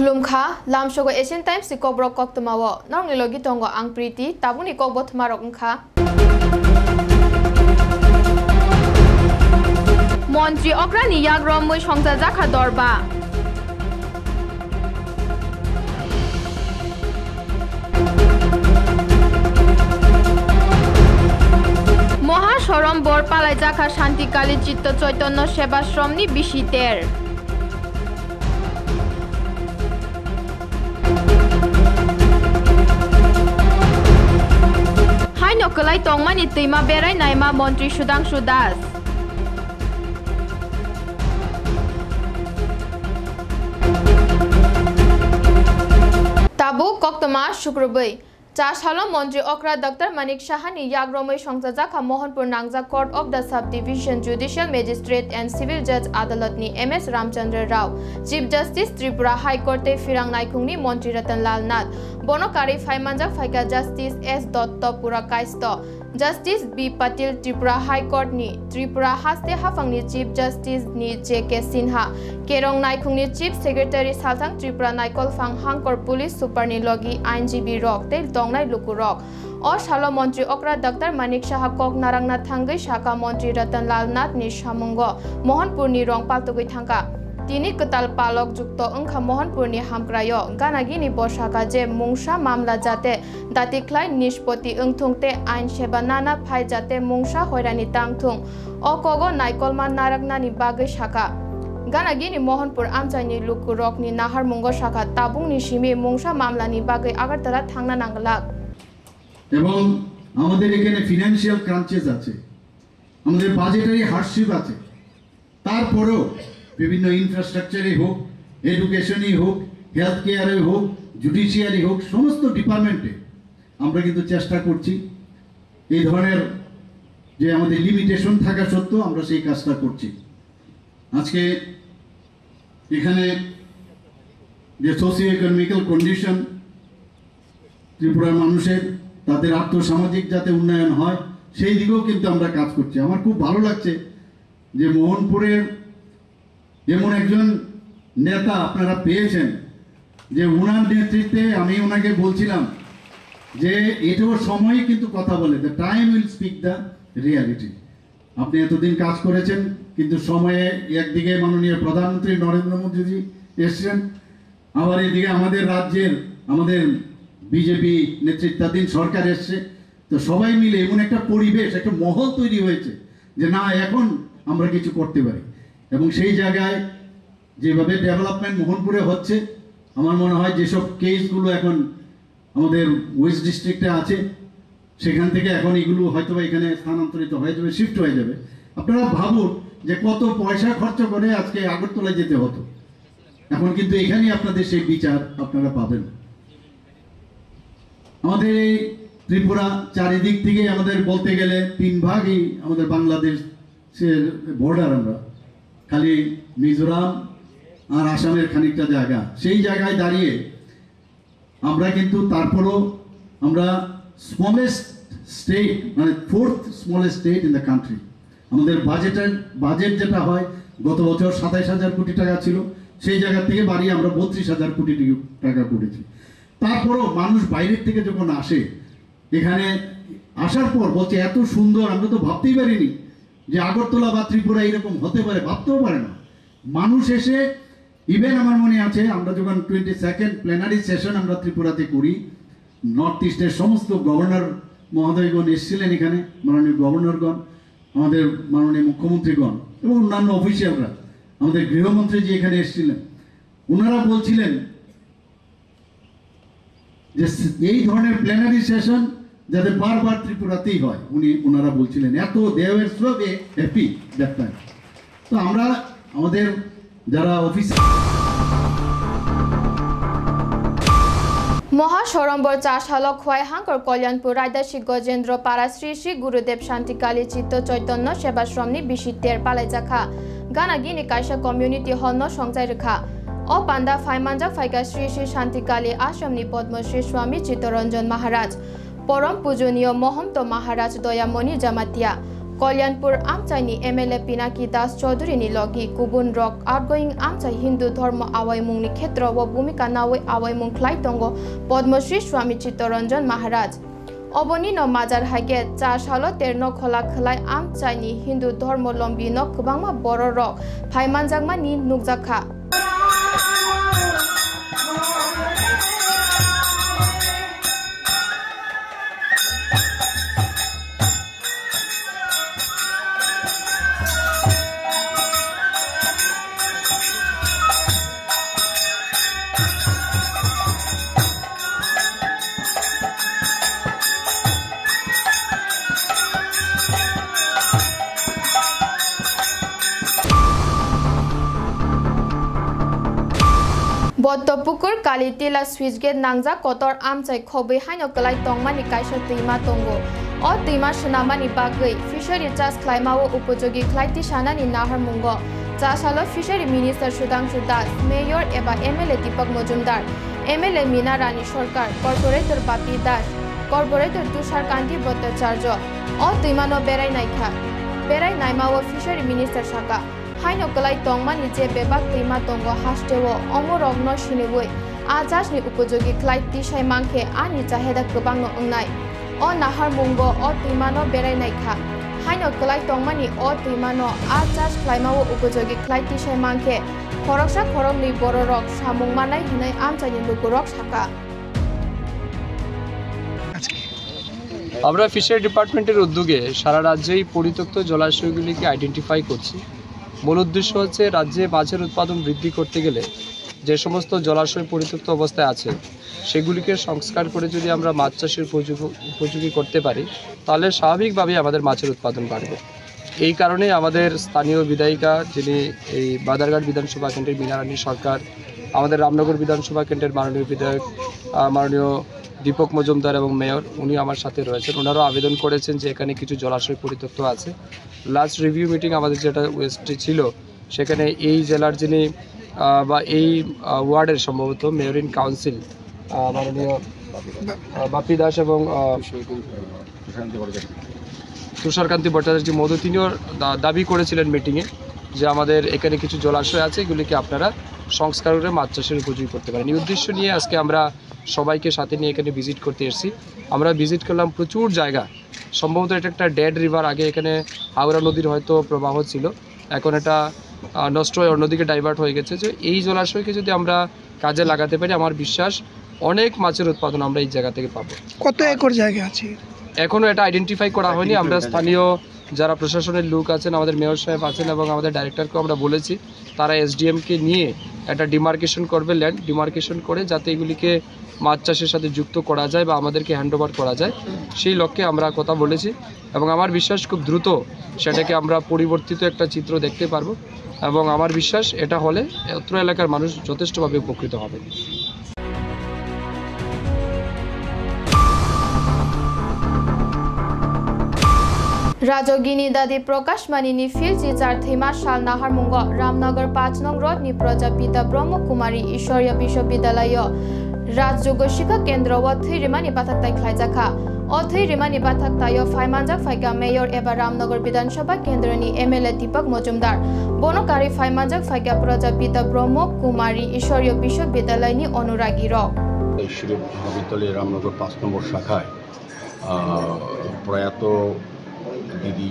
Khulumkha lamsogo Asian Times si kobrok kok tumawo nong nilogi tongo ang priti tabuni kok bot marok ngkha Montri okrani yagrom mui songja jakha dorba Mohashorom bor palai jakha Shantikali Chitto Chaitanya Sebashromni bishiter Nokolai tongmani tuima berai naima Montri Sudhanshu Das Tabu koktama Shukrubai Chashalo Montri Okra Dr. Manik Shahani Yagromai Shongzajaka Mohanpur Nangja Court of the Subdivision Judicial Magistrate and Civil Judge Adalatni MS Ramchandra Rao Chief Justice Tripura High Court Firang Naikungni Montri Ratan Lal Nath Bonokari Faimanjak Faika Justice S. Pura Kaisto Justice B. Patil Tripura High Court ni Tripura Haste Hafangni Chief Justice ni J.K. Sinha Kerong Naikungni Chief Secretary Saltang Tripura Naikol Fang Hangkor Police Super ni Logi INGB Rock Tel Dongnai Luku Rock O Shalo Montri Okra Dr. Manik Shaha Kok Narangna Thangai Shaka Montri Ratan Lal Nath ni Shamungo Mohanpur ni Rong Paltugui Thangka Tini ketal palok jukto engkha Mohanpur ni hamkrayo ganagini boshaka je mungsha mamla jate datiklai nispoti engthungte ain seba nana phai jate mungsha hoirani tangthung okogo naikolman narakna ni bagai shaka ganagini Mohanpur amchani lukurok ni nahar mungo shaka tabung ni shimi mungsha mamla ni bagai agartala thangna nangalak এবং আমাদের এখানে financial crunches আছে আমাদের budgetary hardship আছে তারপরেও বিভিন্ন ইনফ্রাস্ট্রাকচারে হোক এডুকেশনই হোক হেলথ কেয়ারে হোক জুডিশিয়ারি হোক সমস্ত ডিপার্টমেন্টে আমরা কিন্তু চেষ্টা করছি এই ধরনের যে আমাদের লিমিটেশন থাকা সত্ত্বেও আমরা সেই কাজটা করছি আজকে এখানে যে সোশিও ইকোনমিক্যাল কন্ডিশন ত্রিপুরার মানুষের তাদের আর্থসামাজিক যাতে উন্নয়ন হয় সেই দিকেও কিন্তু আমরা কাজ করছি আমার খুব ভালো লাগছে যে মোহনপুরের এমন একজন নেতা আপনারা পেয়েছেন যে উনার নেতৃত্বে আমি ওনাকে বলছিলাম যে এটাও সময় কিন্তু কথা বলে the time will speak the reality আপনি এতদিন কাজ করেছেন কিন্তু সময়ে একদিকে মাননীয় প্রধানমন্ত্রী নরেন্দ্র মোদীজি এসছেন আবার এদিকে আমাদের রাজ্যের আমাদের বিজেপি নেতৃত্বাধীন সরকার এসছে তো সবাই মিলে এমন একটা পরিবেশ একটা মহল তৈরি হয়েছে যে না এখন আমরা কিছু করতে পারি এবং সেই জায়গায় যেভাবে ডেভেলপমেন্ট মোহনপুরে হচ্ছে আমার মনে হয় যেসব কেসগুলো এখন আমাদের ওয়েস্ট ডিস্ট্রিক্টে আছে সেখান থেকে এখন এগুলো হয়তো এখানে স্থানান্তরিত হয়ে যাবে শিফট হয়ে যাবে আপনারা ভাবুন যে কত পয়সা খরচ করে আজকে আগরতলায় যেতে হতো এখন কিন্তু এখানেই আপনাদের সেই বিচার আপনারা পাবেন আমাদের এই ত্রিপুরা চারিদিক থেকে আমাদের বলতে গেলে 3 ভাগই আমাদের বাংলাদেশের বর্ডার আমরা খালি মিজোরাম আর আসামের খানিকটা জায়গা সেই জায়গায় দাঁড়িয়ে আমরা কিন্তু তারপরও আমরা স্মলেস্ট স্টেট মানে 4th smallest state in the country আমাদের বাজেট যেটা হয় গত বছর 27,000 কোটি টাকা ছিল সেই জায়গা থেকে বাড়িয়ে আমরা 32,000 কোটি টাকা করেছি তারপরও মানুষ বাইরের থেকে যখন আসে এখানে আসার পর বলছে এত সুন্দর আমরা তো ভাবতেই পারিনি যে আগরতলা বা ত্রিপুরা এরকম হতে পারে ভাবতেও পারে না মানুষ এসে ইভেন আমার মনে আছে আমরা যখন 22nd প্ল্যানারি সেশন আমরা ত্রিপুরাতে করি নর্থ ইস্টের সমস্ত গভর্নর মহোদয়গণ এসেছিলেন এখানে মাননীয় গভর্নরগণ আমাদের মাননীয় মুখ্যমন্ত্রীগণ এবং অন্যান্য অফিসিয়ালরা আমাদের গৃহমন্ত্রী যে এখানে এসেছিলেন ওনারা বলছিলেন যে এই ধরনের প্ল্যানারি সেশন যাতে বারবার ত্রিপুরাতেই হয় ওনারা বলছিলেন এত they were so happy that time তো আমরা আমাদের যারা অফিস মহাসরম্বর চাষালক খোয়াই হাঙ্কর কল্যাণপুর রায়দাসী গজেন্দ্র পাড়া শ্রী শ্রী গুরুদেব শান্তিকালী চিত্ত চৈতন্য সেবাশ্রমনি বিশিষ্টের পালাইজাখা গানাগিনি কাইসা কমিউনিটি হল সংজাই রেখা ও পান্ডা ফাইমানজা ফাইকা শ্রী শ্রী শান্তিকালী আশ্রমনি পদ্মশ্রী স্বামী চিত্তরঞ্জন মহারাজ পরম পূজনীয় মহন্ত মহারাজ দয়ামণি জামাতিয়া কল্যাণপুর আমচাইনি MLA পিনাকি দাস চৌধুরীনি লগি গুবুন রক আউটগোয়িং আমচাই হিন্দু ধর্ম আওয়াইমুংনি ক্ষেত্র ও ভূমিকা নাওয়ে আওয়াইমুং খ্লাইতঙ্গ পদ্মশ্রী স্বামী চিত্তরঞ্জন মহারাজ অবনি ন মাজার হাইকে 4 সাল 13 খোলা খলাই আমচাইনি হিন্দু ধর্মলম্বী ন খবাংমা বড় রক ফাইমানজাংমা নি নুকজাখা বদ্ধপুকুর কালিতিলা সুইচ গেট নাংজা কতর আমচাই খবৈ হাইনো কলাই তংমানি কাইসা তৈমা তঙ্গো অ তৈমা সোনামানি বাগৈ ফিশারি চাষ খ্লাইমাও উপযোগী খ্লাইতি সানানি নাহার মুঙ্গ চাষালো fishery minister Sudhanshu Das mayor এবা MLA Dipak Majumdar MLA Mina Rani Sarkar corporator Bapi Das corporator Tushar Kanti Bhattacharya অ তৈমানো বেড়াই নাইমাও ফিশারি মিনিস্টার শাখা হাইনো কলাই তংমানি যে বেবাক তৈমা তঙ্গ হাসতেও অমরগ্ন সিনিবই আজাসনি উপযোগী খ্লাই তিসাই মাংখে আনি চাহেদা গোबांनो ओंनाय अ नाहार मुंगो अ तैमानो बेरायनायखा हाइनो कलाई तंगमानि अ तैमानो आजास ख्लाइमावो उपयोगी ख्लाई तिसाय मांखे खरकसा खरकनि बररक सामुंमानाय हिनाय आमचाइनि लुगुरक साका আমরা ফিশারি ডিপার্টমেন্টের উদ্যোগে সারা রাজ্যেই পরিত্যক্ত জলাশয়গুলিকে আইডেন্টিফাই করছি। মূল উদ্দেশ্য হচ্ছে রাজ্যে মাছের উৎপাদন বৃদ্ধি করতে গেলে যে সমস্ত জলাশয় পরিত্যক্ত অবস্থায় আছে সেগুলিকে সংস্কার করে যদি আমরা মাছ চাষের উপযোগী করতে পারি তাহলে স্বাভাবিকভাবেই আমাদের মাছের উৎপাদন বাড়বে। এই কারণে আমাদের স্থানীয় বিধায়িকা যিনি এই বাদারঘাট বিধানসভা কেন্দ্রের মীনা রানী সরকার, আমাদের রামনগর বিধানসভা কেন্দ্রের মাননীয় বিধায়ক মাননীয় দীপক মজুমদার এবং মেয়র উনি আমার সাথে রয়েছেন। ওনারাও আবেদন করেছেন যে এখানে কিছু জলাশয় পরিত্যক্ত আছে। লাস্ট রিভিউ মিটিং আমাদের যেটা ওয়েস্টে ছিল সেখানে এই জেলার যিনি বা এই ওয়ার্ডের সম্ভবত মেয়র ইন কাউন্সিল মাননীয় বাপি দাস এবং তুষারকান্তি ভট্টাচার্য মধু তিনিও দাবি করেছিলেন মিটিংয়ে যে আমাদের এখানে কিছু জলাশয় আছে এগুলিকে আপনারা সংস্কার করে মাছ চাষের উপযোগী করতে পারেন। এই উদ্দেশ্য নিয়ে আজকে আমরা সবাইকে সাথে নিয়ে এখানে ভিজিট করতে এসেছি। আমরা ভিজিট করলাম প্রচুর জায়গা, সম্ভবত এটা একটা ডেড রিভার, আগে এখানে হাওড়া নদীর হয়তো প্রবাহ ছিল, এখন এটা নষ্ট হয়ে অন্যদিকে ডাইভার্ট হয়ে গেছে। যে এই জলাশয়কে যদি আমরা কাজে লাগাতে পারি আমার বিশ্বাস অনেক মাছের উৎপাদন আমরা এই জায়গা থেকে পাবো। কত একর জায়গা আছে এখনও এটা আইডেন্টিফাই করা হয়নি। আমরা স্থানীয় যারা প্রশাসনের লোক আছেন, আমাদের মেয়র সাহেব আছেন এবং আমাদের ডাইরেক্টরকেও আমরা বলেছি তারা SDMকে নিয়ে একটা ডিমার্কেশন করবে, ল্যান্ড ডিমার্কেশন করে যাতে এগুলিকে মাছ চাষের সাথে যুক্ত করা যায় বা আমাদেরকে হ্যান্ডওভার করা যায় সেই লক্ষ্যে আমরা কথা বলেছি এবং আমার বিশ্বাস খুব দ্রুত সেটাকে আমরা পরিবর্তিত একটা চিত্র দেখতে পারবো এবং আমার বিশ্বাস এটা হলে অত্র এলাকার মানুষ যথেষ্টভাবে উপকৃত হবে। राजगिनी दादी प्रकाश मानिनी फिल जिजार थैमा साल नाहार मुंग रामनगर 5 नং रोड नि प्रजापिता ब्रह्म कुमारी ईश्वरीय विश्वविद्यालय राजयोग शिक्षा केंद्र व थैरिमानि बाथाकताय ख्लाइजाखा अ थैरिमानि बाथाकतायो फाइमानजाक फाइगा मेयर एबा रामनगर विधानसभा केंद्रनि MLA दीपक मजुमदार बनकारी फाइमानजाक फाइगा प्रजापिता ब्रह्म कुमारी ईश्वरीय विश्वविद्यालयनि अनुरागी रक ईश्वरीय महाविद्यालय रामनगर 5 নম্বর শাখায় প্রয়াত দিদি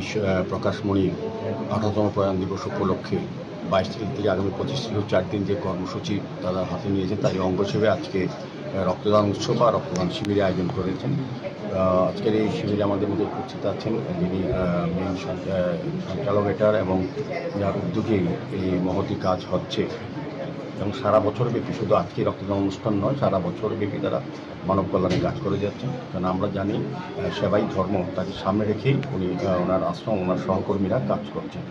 প্রকাশমণির 18তম প্রয়াণ দিবস উপলক্ষে 22 তারিখ থেকে আগামী 25 থেকে 4 দিন যে কর্মসূচি তারা হাতে নিয়েছেন তারই অঙ্গ হিসেবে আজকে রক্তদান উৎসব বা রক্তদান শিবিরে আয়োজন করেছেন। আজকের এই শিবিরে আমাদের মধ্যে উপস্থিত আছেন যিনি মেইন সঞ্চালকেটার এবং যার উদ্যোগে এই মহতি কাজ হচ্ছে এবং সারা বছরব্যাপী, শুধু আজকে রক্তদান অনুষ্ঠান নয়, সারা বছরব্যাপী তারা মানব কল্যাণে কাজ করে যাচ্ছেন। কারণ আমরা জানি সেবাই ধর্ম, তাকে সামনে রেখেই উনি ওনার আশ্রম, ওনার সহকর্মীরা কাজ করছেন।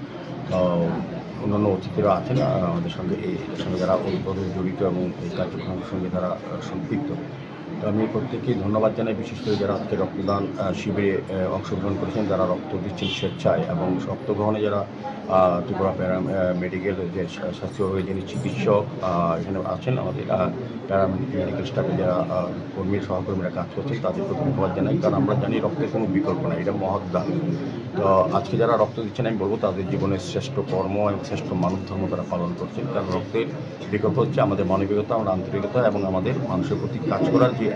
অন্যান্য অতিথিরা আছেন আমাদের সঙ্গে, এর সঙ্গে যারা ওতপ্রোতভাবে জড়িত এবং এই কার্যক্রমের সঙ্গে তারা সম্পৃক্ত। তো আমি প্রত্যেককেই ধন্যবাদ জানাই, বিশেষ করে যারা আজকে রক্তদান শিবিরে অংশগ্রহণ করেছেন, যারা রক্ত দিচ্ছেন স্বেচ্ছায়, এবং রক্ত গ্রহণে যারা ত্রিপুরা মেডিকেল যে স্বাস্থ্যভাবে যিনি চিকিৎসক এখানে আছেন, আমাদের প্যারামেডিকেল স্টাফে যারা কর্মী সহকর্মীরা কাজ করছেন, তাদেরকে ধন্যবাদ জানাই। কারণ আমরা জানি রক্তের কোনো বিকল্প নাই, এটা মহৎ দান। তো আজকে যারা রক্ত দিচ্ছেন, আমি বলবো তাদের জীবনের শ্রেষ্ঠ কর্ম এবং শ্রেষ্ঠ মানব ধর্ম তারা পালন করছেন। কারণ রক্তের বিকল্প হচ্ছে আমাদের মানবিকতা, আমাদের আন্তরিকতা এবং আমাদের মানুষের প্রতি কাজ করার যে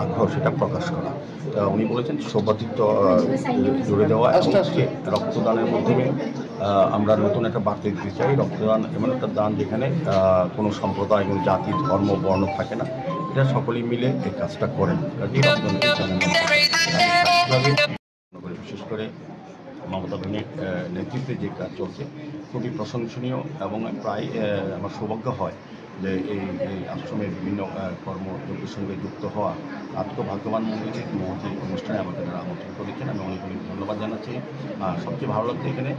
আগ্রহ, সেটা প্রকাশ করা। তা উনি বলেছেন সৌভাতৃত্ব জুড়ে দেওয়া এবং রক্তদানের মাধ্যমে আমরা নতুন একটা বার্তা দিতে চাই। রক্তদান এমন একটা দান যেখানে কোনো সম্প্রদায়, কোনো জাতি, ধর্ম, বর্ণ থাকে না, এটা সকলেই মিলে এই কাজটা করেন। বিশেষ করে মমতা ব্যানার্জির নেতৃত্বে যে কাজ চলছে খুবই প্রশংসনীয়, এবং প্রায় আমার সৌভাগ্য হয় যে এই আশ্রমের বিভিন্ন কর্মযজ্ঞের সঙ্গে যুক্ত হওয়া। আজকে ভাগ্যবান মন্দিরের মহতি অনুষ্ঠানে আমাকে তারা আমন্ত্রণ করেছেন, আমি অনেক অনেক ধন্যবাদ জানাচ্ছি। সবচেয়ে ভালো লাগছে এখানে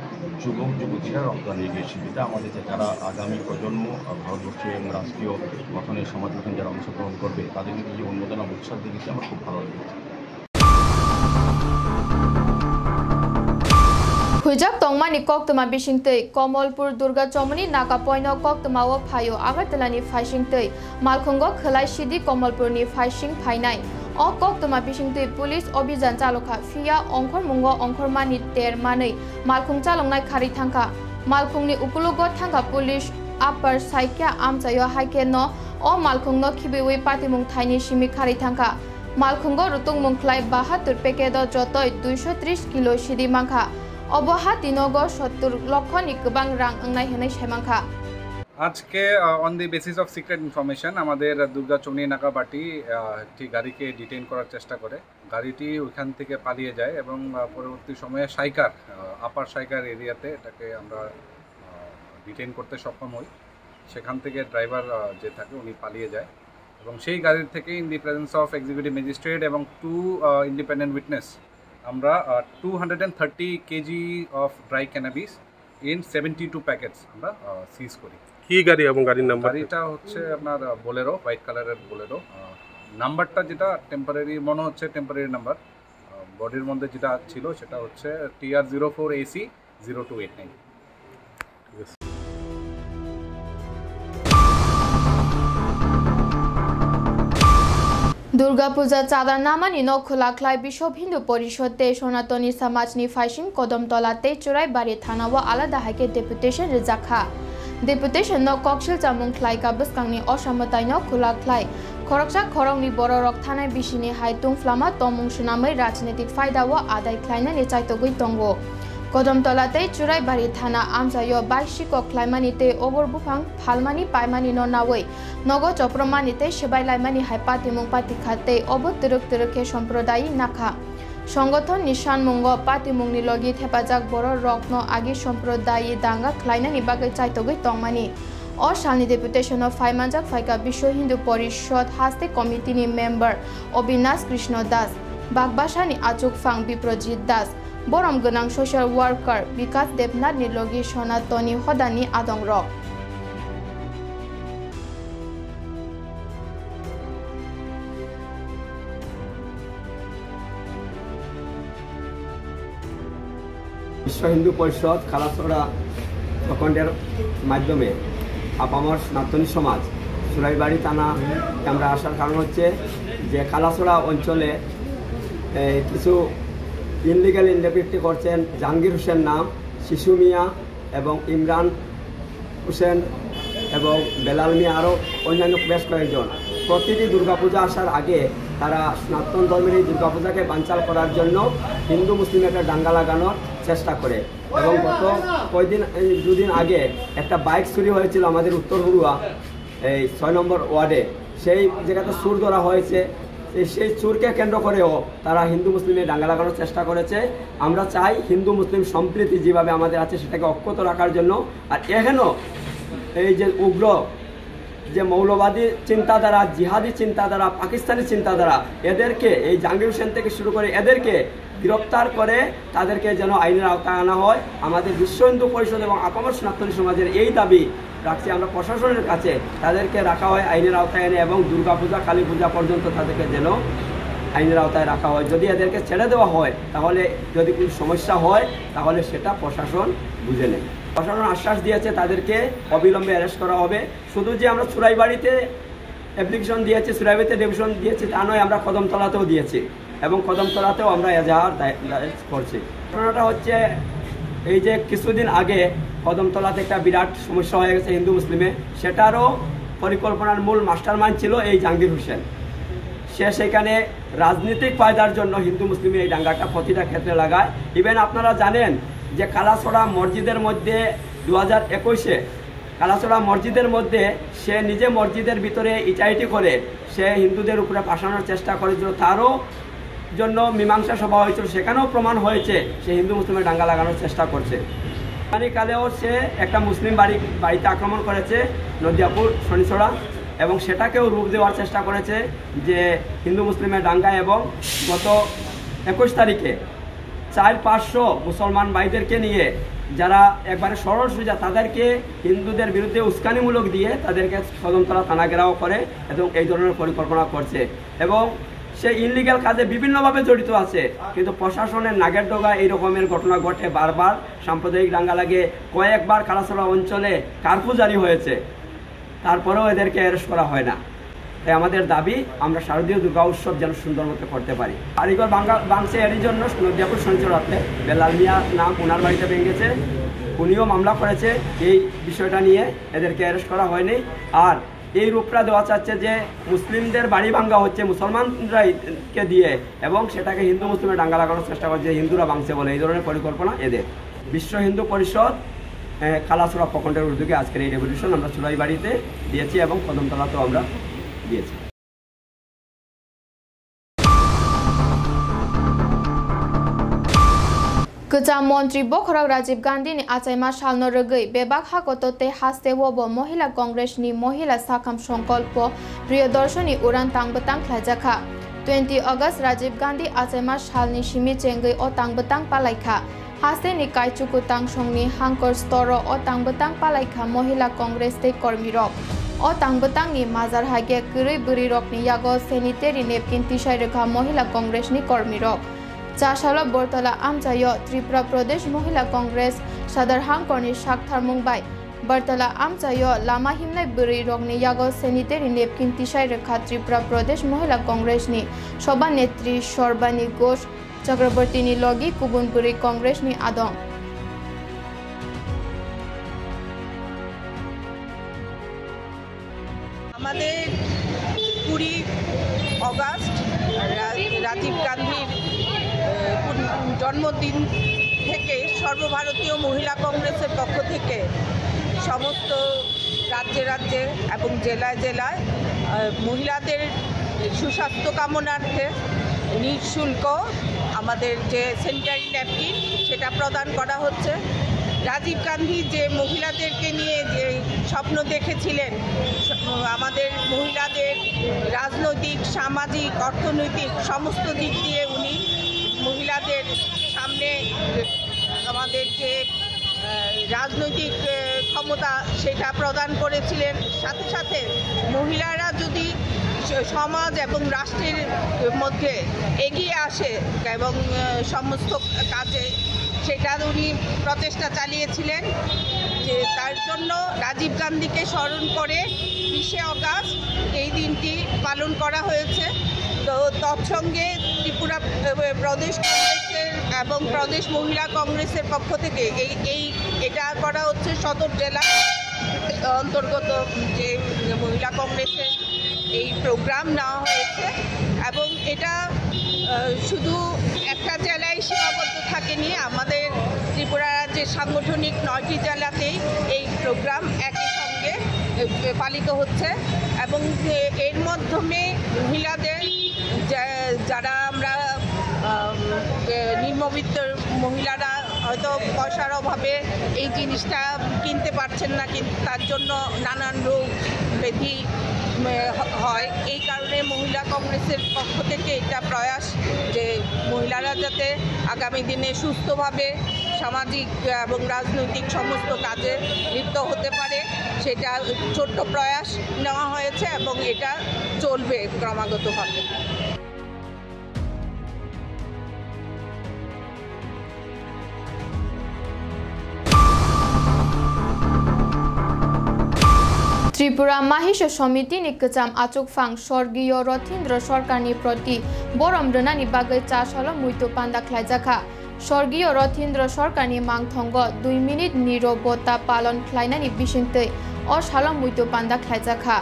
যুবক যুবতীরা রক্তদান এগিয়েছে, যেটা আমাদের যারা আগামী প্রজন্ম ভারতবর্ষে এবং রাষ্ট্রীয় গঠনে সমাজ গঠনে যারা অংশগ্রহণ করবে, তাদের কিন্তু যে উন্মোদনা উৎসাহ দেখেছি আমার খুব ভালো লেগেছে। Hujak tongmani koktuma bishingtei Komolpur Durga Chomani Naka Poino koktuma wo phayo Agartala ni phashingtei Malkhungo khlai shidi Komolpur ni phashing phainai o koktuma bishingtei police obhijan chalokha fia ongkhor mungo ongkhormani ter manei Malkhung chalongnai khari thangka Malkhungni ukulugo thangka police upper saikya amchayo haike no o Malkhungno khibewi patimung thaini simi khari thangka Malkhungo rutung mungkhlai 72 pekedo jotoi 230 kilo shidi mangkha অবহাতি নগর 70 লক্ষ নিকবাং রাং আংনাই হেনাই সাইমাংখা। আজকে on the basis of secret information আমাদের দুর্গা চৌনি নাকা party একটি গাড়িকে detain করার চেষ্টা করে। গাড়িটি ওইখান থেকে পালিয়ে যায় এবং পরবর্তী সময়ে সাইকার আপার সাইকার এরিয়াতে এটাকে আমরা ডিটেইন করতে সক্ষম হই। সেখান থেকে ড্রাইভার যে থাকে উনি পালিয়ে যায় এবং সেই গাড়ির থেকে in the presence of executive magistrate এবং 2 ইন্ডিপেন্ডেন্ট উইটনেস আমরা 230 KG of dry cannabis in 72 packets আমরা সিজ করি। কি গাড়ি এবং গাড়ির নাম্বার? গাড়িটা হচ্ছে আপনার বোলেরো, হোয়াইট কালারের বোলেরো। নাম্বারটা যেটা টেম্পোরারি মনে হচ্ছে টেম্পোরারি নাম্বার, বডির মধ্যে যেটা ছিল সেটা হচ্ছে TR04AC 0289। দুর্গা পূজা চাঁদার নামানি নখোলাখলাই বিশ্ব হিন্দু পরিষদে সনাতনী সমাজনি ফাইসিং কদমতলাতে চুরাইবাড়ি থানাও আলাদা হাইকে ডেপুটেশন রেজাখা ডেপুটেশন ন ককশিল চামুং খ্লাইকা বসকাংনি অসামতাই নখোলাখলাই খরকসা খরংনি বড় রক থানায় বিশিনি হাইতুং ফ্লামা তমুং সুনাमै রাজনৈতিক ফায়দাও আদায় খ্লাইনানি চাইতগৈ তঙ্গো কদমতলাতে চুরাইবাড়ি থানা আমজায় বাইশিক খ্লাইমানিতে অগর বুফাং ফালমানি পাইমানি নাওই নগ চপ্রমানিতে সেবাইলাইমানি হাইপাতিমুং পাতিখাতে অবতরক তরকে সম্প্রদায়ী নাখা সংগঠন নিশানমুঙ্গ পাতিমুংনি লগি হেফাজাক বড় রত্ন আগি সম্প্রদায়ী দাঙ্গা খ্লাইনানি বাগৈ চাইতগৈ তংমানি অ সালনি ডেপুটেশন অফ ফাইমানজাক ফাইকা বিশ্ব হিন্দু পরিষদ হাস্তে কমিটিনি মেম্বার অবিনাশ কৃষ্ণ দাস বাগবাসানি আচুক ফাং বিপ্রজিৎ দাস বরম গনাং সোশ্যাল ওয়ার্কার বিকাশ দেবনাথ নিলগি সনাতনী হদানি আদং রক বিশ্ব হিন্দু পরিষদ খালাছড়া প্রখণ্ডের মাধ্যমে আপামর সনাতনী সমাজ চুরাইবাড়ি থানা আমরা আসার কারণ হচ্ছে যে খালাছড়া অঞ্চলে কিছু ইনলিগাল ইন্টারভিউটি করছেন জাহাঙ্গীর হোসেন নাম, শিশু মিয়া এবং ইমরান হোসেন এবং বেলাল মিয়া আরও অন্যান্য বেশ কয়েকজন প্রতিটি দুর্গাপূজা আসার আগে তারা সনাতন ধর্মের এই দুর্গাপূজাকে বানচাল করার জন্য হিন্দু মুসলিম একটা দাঙ্গা লাগানোর চেষ্টা করে এবং গত দুদিন আগে একটা বাইক চুরি হয়েছিল আমাদের উত্তর হুড়ুয়া এই 6 নম্বর ওয়ার্ডে। সেই জায়গাতে চুর ধরা হয়েছে, সেই চুরকে কেন্দ্র করেও তারা হিন্দু মুসলিমের দাঙ্গা লাগানোর চেষ্টা করেছে। আমরা চাই হিন্দু মুসলিম সম্প্রীতি যেভাবে আমাদের আছে সেটাকে অক্ষত রাখার জন্য। আর এখানেও এই যে উগ্র যে মৌলবাদী চিন্তাধারা, জিহাদি চিন্তাধারা, পাকিস্তানি চিন্তাধারা, এদেরকে এই জাহাঙ্গীর হোসেন থেকে শুরু করে এদেরকে গ্রেপ্তার করে তাদেরকে যেন আইনের আওতায় আনা হয়। আমাদের বিশ্ব হিন্দু পরিষদ এবং আপামর সনাতনী সমাজের এই দাবি রাখছি আমরা প্রশাসনের কাছে, তাদেরকে রাখা হয় আইনের আওতায় এনে, এবং দুর্গাপূজা কালী পূজা পর্যন্ত তাদেরকে যেন আইনের আওতায় রাখা হয়। যদি এদেরকে ছেড়ে দেওয়া হয়, তাহলে যদি কোনো সমস্যা হয় তাহলে সেটা প্রশাসন বুঝে নেয়। প্রশাসন আশ্বাস দিয়েছে তাদেরকে অবিলম্বে অ্যারেস্ট করা হবে। শুধু যে আমরা চুরাইবাড়িতে অ্যাপ্লিকেশন দিয়েছি, চুরাইবাড়িতে ডেভিশন দিয়েছি তা নয়, আমরা কদমতলাতেও দিয়েছি এবং কদমতলাতেও আমরা এজাহার দায়ের করছি। ঘটনাটা হচ্ছে এই যে কিছুদিন আগে কদমতলাতে একটা বিরাট সমস্যা হয়ে গেছে হিন্দু মুসলিমে, সেটারও পরিকল্পনার মূল মাস্টার মাইন্ড ছিল এই জাহাঙ্গীর হোসেন। সে সেখানে রাজনৈতিক ফায়দার জন্য হিন্দু মুসলিমে এই দাঙ্গাটা প্রতিটা ক্ষেত্রে লাগায়। ইভেন আপনারা জানেন যে কালাছড়া মসজিদের মধ্যে 2021-এ কালাছড়া মসজিদের মধ্যে সে নিজে মসজিদের ভিতরে ইটাইটি করে সে হিন্দুদের উপরে ফাঁসানোর চেষ্টা করেছিল, তারও জন্য মীমাংসা সভা হয়েছিল, সেখানেও প্রমাণ হয়েছে সে হিন্দু মুসলিমের দাঙ্গা লাগানোর চেষ্টা করছে। কালেও সে একটা মুসলিম বাড়িতে আক্রমণ করেছে নদিয়াপুর শনিছড়া, এবং সেটাকেও রূপ দেওয়ার চেষ্টা করেছে যে হিন্দু মুসলিমের দাঙ্গা। এবং গত 21 তারিখে 400-500 মুসলমান ভাইদেরকে নিয়ে, যারা একবারে সরল সোজা, তাদেরকে হিন্দুদের বিরুদ্ধে উস্কানিমূলক দিয়ে তাদেরকে কদমতলা থানা ঘেরাও করে এবং এই ধরনের পরিকল্পনা করছে। এবং সে ইনলিগ্যাল কাজে বিভিন্নভাবে জড়িত আছে, কিন্তু প্রশাসনের নাগের ডগা এই রকমের ঘটনা ঘটে বারবার। সাম্প্রদায়িক দাঙ্গা লাগে, কয়েকবার কালাছড়া অঞ্চলে কারফিউ জারি হয়েছে, তারপরেও এদেরকে অ্যারেস্ট করা হয় না। তাই আমাদের দাবি আমরা শারদীয় দুর্গা উৎসব যেন সুন্দর মতো করতে পারি। কারিগর ভাঙছে এরই জন্য নদিয়াপুর শনিচড়াতে বেলাল মিয়া নাম ওনার বাড়িতে ভেঙেছে, উনিও মামলা করেছে এই বিষয়টা নিয়ে, এদেরকে অ্যারেস্ট করা হয়নি। আর এই রূপটা দেওয়া চাচ্ছে যে মুসলিমদের বাড়ি ভাঙ্গা হচ্ছে মুসলমানরাকে দিয়ে, এবং সেটাকে হিন্দু মুসলিমের দাঙ্গা লাগানোর চেষ্টা করছে, হিন্দুরা ভাঙছে বলে। এই ধরনের পরিকল্পনা এদের। বিশ্ব হিন্দু পরিষদ কালাছড়া প্রখণ্ডের উদ্যোগে আজকের এই রেভলিউশন আমরা চুরাইবাড়িতে দিয়েছি এবং কদমতলাতেও আমরা দিয়েছি। Keja Montri Bokhrau Rajiv Gandhi ni achaima salno rogei bebak hakotote haste wobo Mohila Congress ni Mohila Sakam Songkolpo Priyadarshini Uran Tangbetang Khlajaka 20 August Rajiv Gandhi achaima salni shimi chengei o Tangbetang Palaikha haste ni Kaichukutang Songni Hangkor Storo o Tangbetang Palaikha Mohila Congress te Kormirok o Tangbetang ni Mazar Hage Kuri Buri Rok ni Yago Sanitary Napkin Tishai Rekha Mohila Congress ni Kormirok Chashala Bortala Amchayo Tripura Pradesh Mohila Congress Sadar Hangkorni Shakthar Mumbai Bortala Amchayo Lama Himnai Buri Rogni Yago Sanitary Napkin Tishai Rekha Tripura Pradesh Mohila Congress ni Shoba Netri Shorbani Ghosh Chakraborty ni Logi Kubunburi Congress ni Adong আমাদের 20 August Rajib গান্ধীর জন্মদিন থেকে সর্বভারতীয় মহিলা কংগ্রেসের পক্ষ থেকে সমস্ত রাজ্যে রাজ্যে এবং জেলায় জেলায় মহিলাদের সুস্বাস্থ্য কামনার্থে নিঃশুল্ক আমাদের যে স্যানিটারি ন্যাপকিন সেটা প্রদান করা হচ্ছে। রাজীব গান্ধী যে মহিলাদেরকে নিয়ে যে স্বপ্ন দেখেছিলেন, আমাদের মহিলাদের রাজনৈতিক, সামাজিক, অর্থনৈতিক সমস্ত দিক দিয়ে উনি মহিলাদের সামনে আমাদের যে রাজনৈতিক ক্ষমতা সেটা প্রদান করেছিলেন। সাথে সাথে মহিলারা যদি সমাজ এবং রাষ্ট্রের মধ্যে এগিয়ে আসে এবং সমস্ত কাজে সেটা উনি প্রচেষ্টা চালিয়েছিলেন। যে তার জন্য রাজীব গান্ধীকে স্মরণ করে 20 অগস্ট এই দিনটি পালন করা হয়েছে। তো তৎসঙ্গে ত্রিপুরা প্রদেশ কংগ্রেসের এবং প্রদেশ মহিলা কংগ্রেসের পক্ষ থেকে এটা করা হচ্ছে সদর জেলা অন্তর্গত যে মহিলা কংগ্রেসের এই প্রোগ্রাম নেওয়া হয়েছে এবং এটা শুধু একটা জেলায় সীমাবদ্ধ থাকেনি, আমাদের ত্রিপুরা রাজ্যের সাংগঠনিক 9টি জেলাতেই এই প্রোগ্রাম একই সঙ্গে পালিত হচ্ছে এবং এর মাধ্যমে মহিলাদের যারা আমরা নিম্নবিত্ত মহিলারা হয়তো পয়সার অভাবে এই জিনিসটা কিনতে পারছেন না, কিন্তু তার জন্য নানান রোগ ব্যাধি হয়। এই কারণে মহিলা কংগ্রেসের পক্ষ থেকে এটা প্রয়াস যে মহিলারা যাতে আগামী দিনে সুস্থভাবে সামাজিক এবং রাজনৈতিক সমস্ত কাজে লিপ্ত হতে পারে সেটা ছোট্ট প্রয়াস নেওয়া হয়েছে এবং এটা চলবে ক্রমাগতভাবে। त्रिपुरा महिषा समिति नि कचाम आचुकफां स्वर्गीय रथीन्द्र सरकारनि प्रति बरम रनानि बागै चासल मुइतो पान्दा ख्लाइजाखा स्वर्गीय रथीन्द्र सरकारनि मांगथंग 2 मिनिट निरबता पालन ख्लाइनानि बिसिंतै असाल मुइतो पान्दा ख्लाइजाखा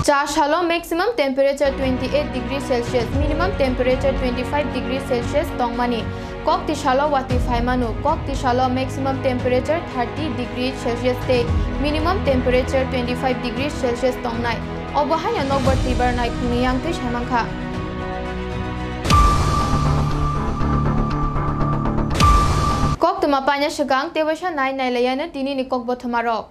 चासालो maximum temperature 28 degree Celsius minimum temperature 25 degree Celsius तंगमानि Koktisalo wati faimanu Koktisalo maximum temperature 30 degree Celsius te minimum temperature 25 degree Celsius tongnai obahaya nokbar tibar nai kuniyang te samangkha Koktuma panya segang tebasa nai nai layana tini ni kokbothamarok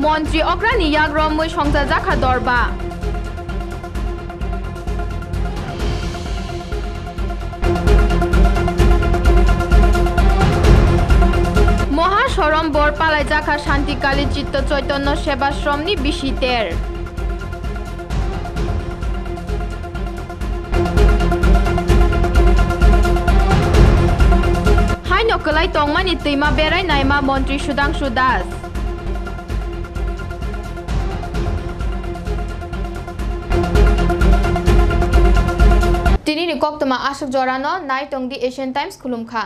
Montri okrani yagrom mui songjajakha dorba মহাশরম বরপালাই জাখা Shantikali চিত্ত চৈতন্য সেবাশ্রমনি বিশিতের হাইনকলাই তংমানি তৈমা বেড়াই নাইমা মন্ত্রী সুধাংশু দাস তিনি নিকক্তমা Ashok জরানো নাইটংদি Asian Times খুলুমখা